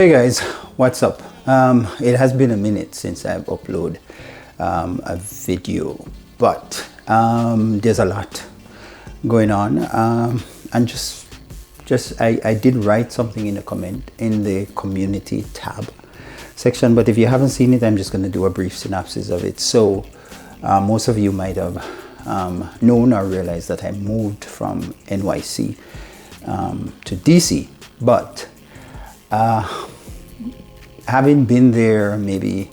Hey guys, what's up? It has been a minute since I've uploaded a video, but there's a lot going on, and I did write something in the community tab section, but if you haven't seen it, I'm just going to do a brief synopsis of it. So most of you might have known or realized that I moved from NYC to DC, but having been there maybe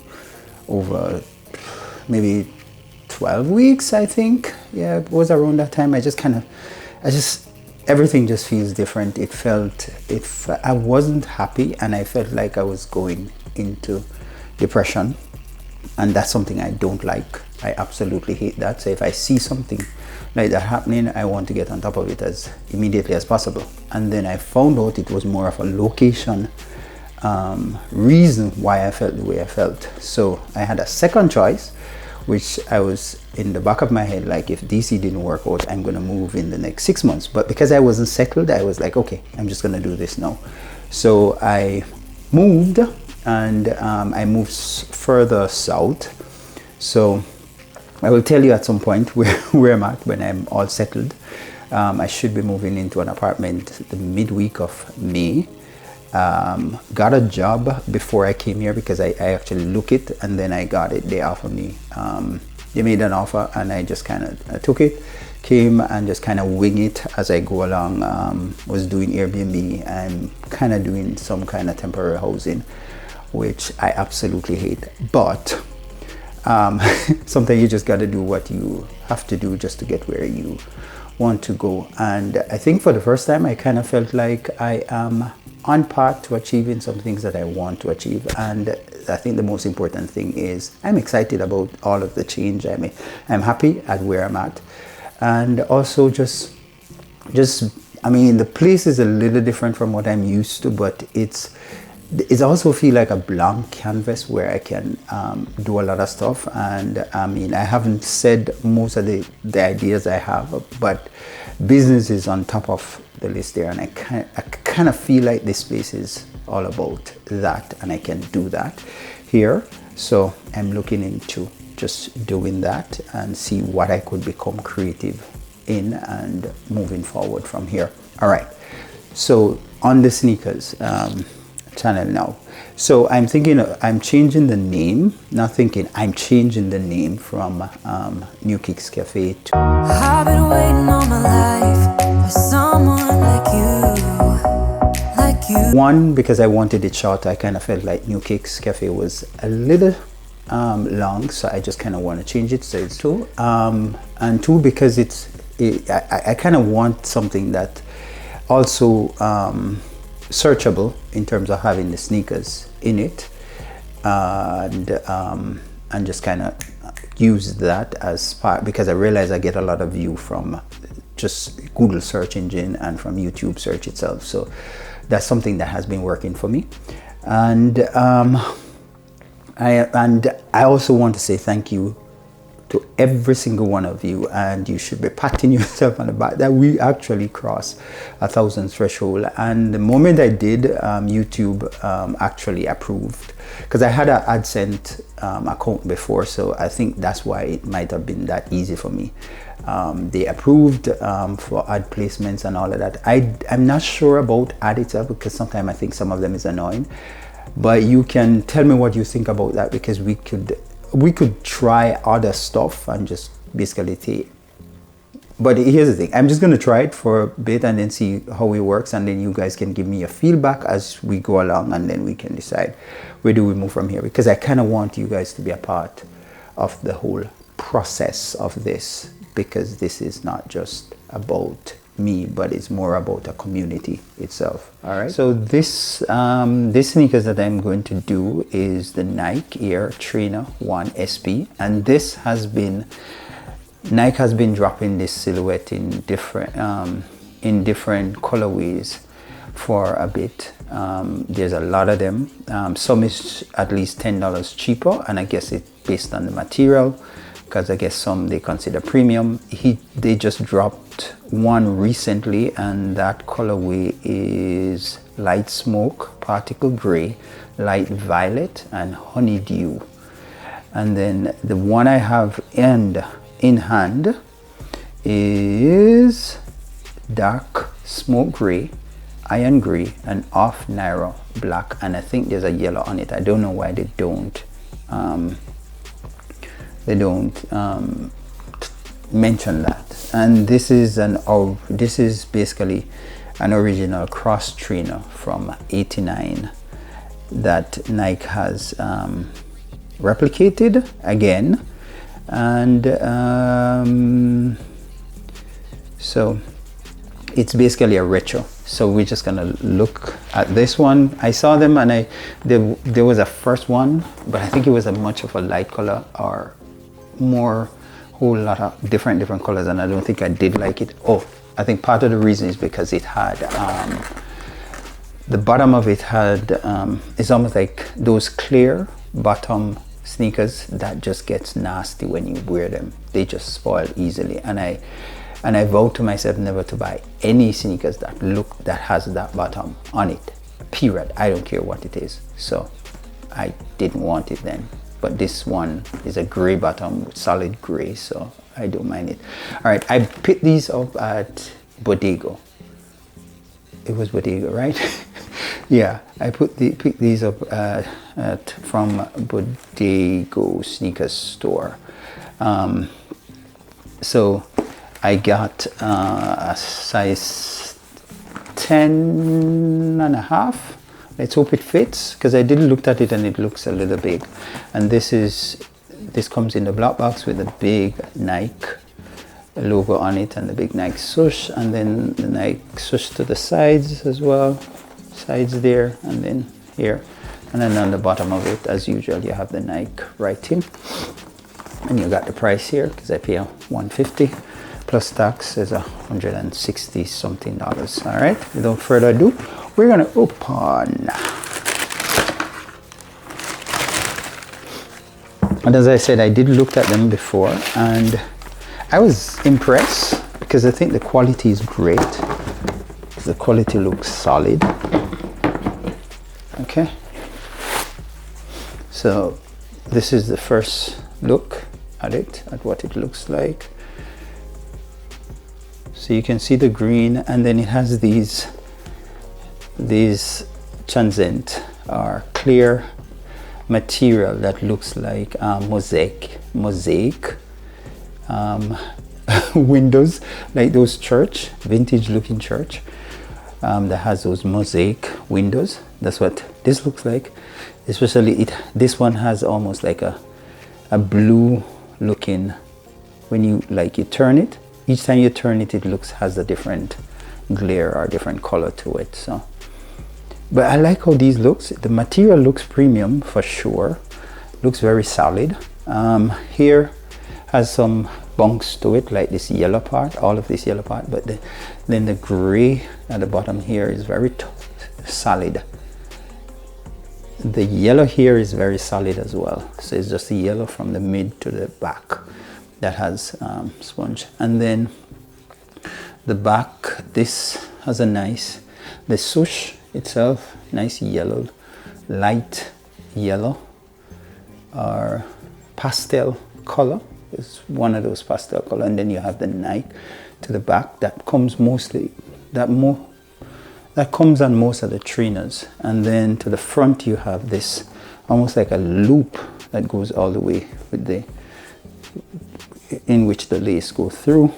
12 weeks, I think. Yeah, it was around that time. Everything just feels different. I wasn't happy, and I felt like I was going into depression, and that's something I don't like. I absolutely hate that. So if I see something like that happening, I want to get on top of it as immediately as possible. And then I found out it was more of a location reason why I felt the way I felt. So I had a second choice, which I was in the back of my head, like, if DC didn't work out, I'm gonna move in the next 6 months. But because I wasn't settled, I was like, okay, I'm just gonna do this now. So I moved, and I moved further south. So I will tell you at some point where I'm at when I'm all settled. I should be moving into an apartment the midweek of May. Got a job before I came here because I actually look it, and then I got it. They offered me, they made an offer, and I just kind of took it, came and just kind of wing it as I go along. Was doing Airbnb. I'm kind of doing some kind of temporary housing, which I absolutely hate. But sometimes you just got to do what you have to do just to get where you want to go. And I think for the first time, I kind of felt like I am on path to achieving some things that I want to achieve. And I think the most important thing is I'm excited about all of the change. I'm happy at where I'm at. And also just I mean, the place is a little different from what I'm used to, but it's also feel like a blank canvas where I can do a lot of stuff. And I mean, I haven't said most of the ideas I have, but business is on top of the list there, and I kind of feel like this place is all about that, and I can do that here. So I'm looking into just doing that and see what I could become creative in and moving forward from here. All right, so on the sneakers channel now. So I'm thinking I'm changing the name, I'm changing the name from New Kicks Cafe to I've been waiting all my life for someone like you. One, because I wanted it short. I kind of felt like New Kicks Cafe was a little long, so I just kind of want to change it, so it's two. And two, because I kind of want something that also searchable in terms of having the sneakers in it, and just kind of use that as part, because I realize I get a lot of view from just Google search engine and from YouTube search itself. So that's something that has been working for me. And I also want to say thank you to every single one of you, and you should be patting yourself on the back that we actually crossed 1,000 threshold. And the moment I did, YouTube actually approved, because I had an AdSense account before, so I think that's why it might have been that easy for me. They approved for ad placements and all of that. I'm not sure about ad itself, because sometimes I think some of them is annoying, but you can tell me what you think about that, because we could try other stuff and just basically take. But here's the thing, I'm just going to try it for a bit and then see how it works, and then you guys can give me your feedback as we go along, and then we can decide where do we move from here, because I kind of want you guys to be a part of the whole process of this, because this is not just about me, but it's more about a community itself. All right, so this sneakers that I'm going to do is the Nike Air Trainer 1 SP, and this has been, Nike has been dropping this silhouette in different colorways for a bit. There's a lot of them. Some is at least $10 cheaper, and I guess it's based on the material, because I guess some they consider premium. They just dropped one recently, and that colorway is light smoke, particle gray, light violet, and honeydew. And then the one I have in hand is dark smoke gray, iron gray, and off narrow black, and I think there's a yellow on it. I don't know why they don't mention that. And this is basically an original cross trainer from '89 that Nike has replicated again, and so it's basically a retro. So we're just gonna look at this one. I saw them, and there was a first one, but I think it was a much of a light color, or more whole lot of different colors, and I don't think I did like it. Oh, I think part of the reason is because it had the bottom of it had it's almost like those clear bottom sneakers that just gets nasty when you wear them. They just spoil easily, and I vowed to myself never to buy any sneakers that has that bottom on it, period. I don't care what it is. So I didn't want it then. But this one is a gray bottom, solid gray, so I don't mind it. All right, I picked these up at Bodego. It was Bodego, right? Yeah, I picked these up from Bodego sneakers store. So I got a size 10.5. Let's hope it fits, because I did look at it and it looks a little big. And this comes in the black box with a big Nike logo on it and the big Nike swoosh, and then the Nike swoosh to the sides as well, sides there, and then here, and then on the bottom of it, as usual, you have the Nike writing, and you got the price here because I pay $150 plus tax is $160 something. All right, without further ado, we're gonna open. And as I said, I did look at them before, and I was impressed because I think the quality is great. The quality looks solid. Okay, so this is the first look at it, at what it looks like. So you can see the green, and then it has these transient or clear material that looks like mosaic windows, like those vintage looking church that has those mosaic windows. That's what this looks like. Especially this one has almost like a blue looking, when you turn it, each time you turn it, has a different glare or different color to it. So, but I like how these looks. The material looks premium for sure. Looks very solid. Here has some bunks to it, like this yellow part, all of this yellow part. But then the gray at the bottom here is very solid. The yellow here is very solid as well. So it's just the yellow from the mid to the back that has sponge. And then the back, this has a nice, the swoosh itself, nice yellow, light yellow or pastel color. It's one of those pastel color. And then you have the Nike to the back that comes mostly, that comes on most of the trainers. And then to the front you have this almost like a loop that goes all the way with in which the lace goes through.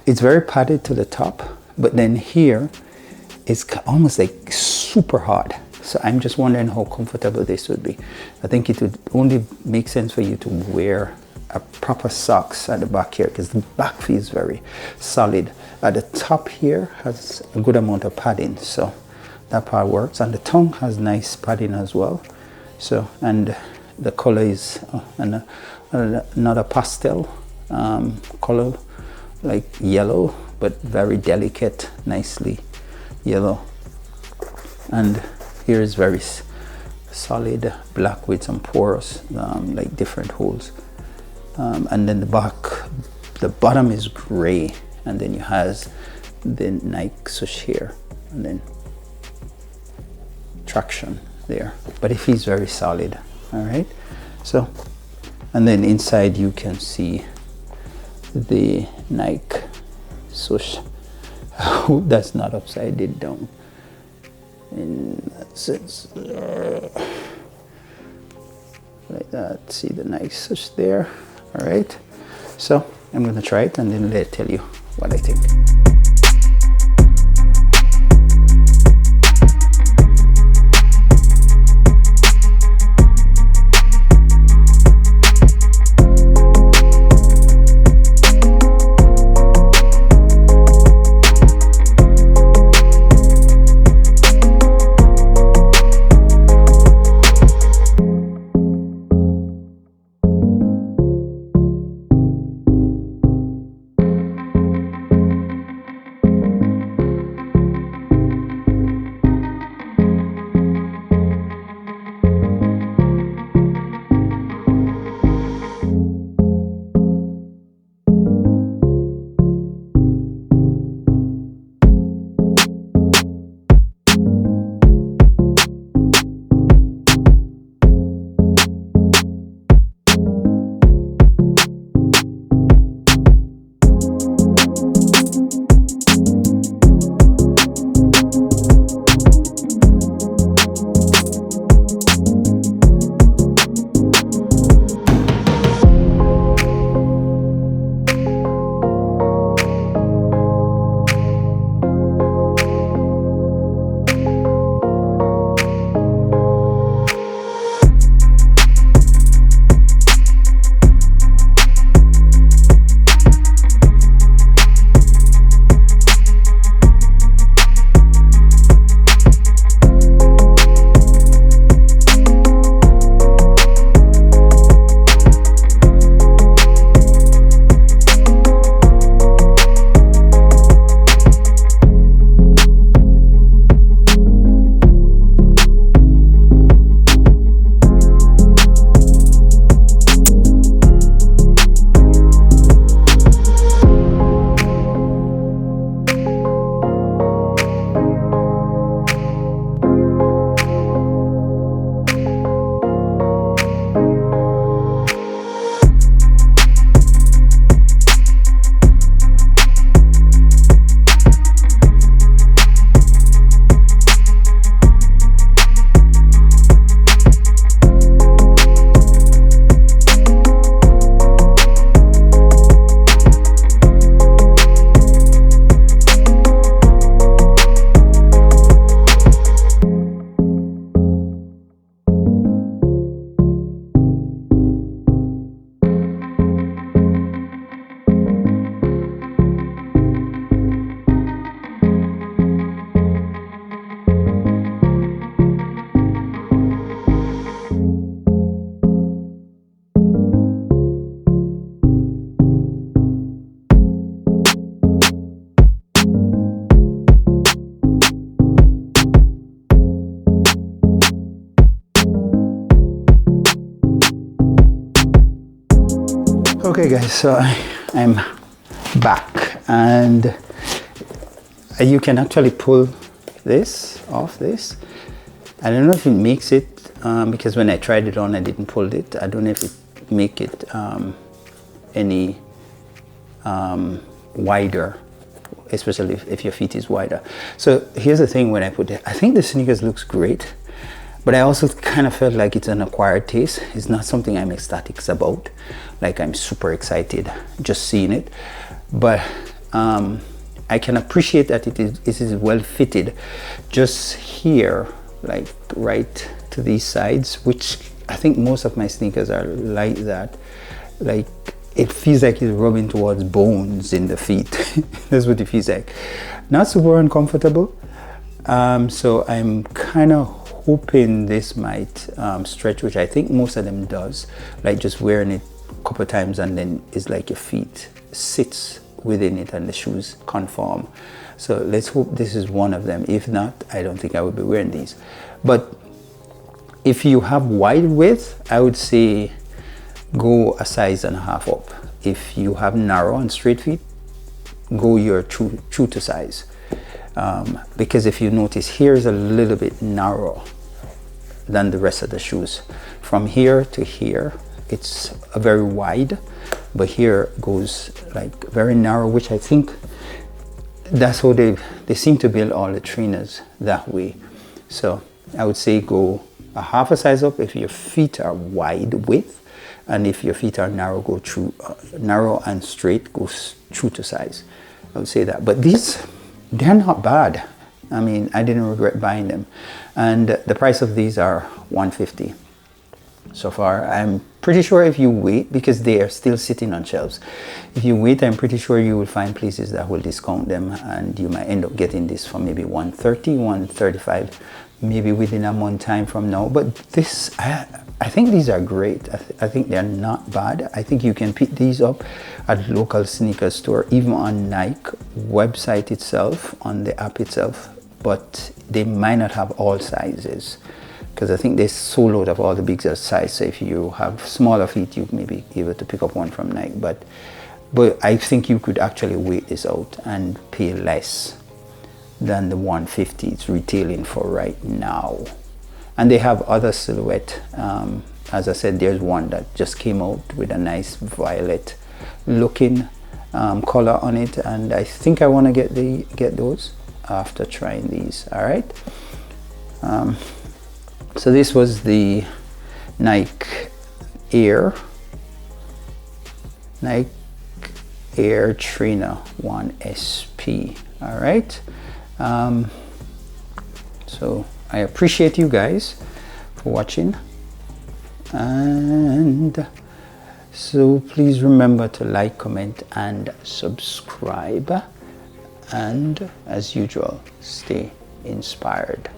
It's very padded to the top, but then here it's almost like super hard. So I'm just wondering how comfortable this would be. I think it would only make sense for you to wear a proper socks at the back here, because the back feels very solid. At the top here has a good amount of padding, so that part works. And the tongue has nice padding as well. So, and the color is another pastel color, like yellow, but very delicate, nicely yellow. And here is very solid black with some porous, like different holes. And then the bottom is gray, and then you has the Nike swoosh here, and then traction there, but it feels very solid. All right, so, and then inside you can see the Nike swoosh. I hope that's not upside down in that sense. Like that. See the Nike swoosh there. All right, so I'm gonna try it and then let tell you what I think. Okay guys, so I'm back, and you can actually pull this off this. I don't know if it makes it because when I tried it on I didn't pull it. I don't know if it make it any wider, especially if your feet is wider. So here's the thing, when I put it, I think the sneakers looks great, but I also kind of felt like it's an acquired taste. It's not something I'm ecstatic about, like I'm super excited just seeing it. But I can appreciate that it is well fitted just here, like right to these sides, which I think most of my sneakers are like that. Like it feels like it's rubbing towards bones in the feet. That's what it feels like. Not super uncomfortable. So I'm kind of hoping this might stretch, which I think most of them does, like just wearing it a couple of times and then it's like your feet sits within it and the shoes conform. So let's hope this is one of them. If not, I don't think I would be wearing these. But if you have wide width, I would say go a size and a half up. If you have narrow and straight feet, go your true to size. Because if you notice, here is a little bit narrow than the rest of the shoes. From here to here, it's a very wide, but here goes like very narrow, which I think that's how they seem to build all the trainers that way. So I would say go a half a size up if your feet are wide width, and if your feet are narrow, go through narrow and straight, go true to size. I would say that. But these, they're not bad. I mean, I didn't regret buying them, and the price of these are $150 so far. I'm pretty sure if you wait, because they are still sitting on shelves, if you wait, I'm pretty sure you will find places that will discount them, and you might end up getting this for maybe $130, $135, maybe within a month time from now. But this, I think these are great. I think they're not bad. I think you can pick these up at local sneaker store, even on Nike website itself, on the app itself, but they might not have all sizes, because I think they sold out of all the bigger size. So if you have smaller feet, you may be able to pick up one from Nike, but I think you could actually wait this out and pay less than the $150 it's retailing for right now. And they have other silhouette. As I said, there's one that just came out with a nice violet looking color on it, and I think I want to get those after trying these. All right. So this was the Nike Air Trainer 1 SP. All right. So I appreciate you guys for watching, and so please remember to like, comment, and subscribe, and as usual, stay inspired.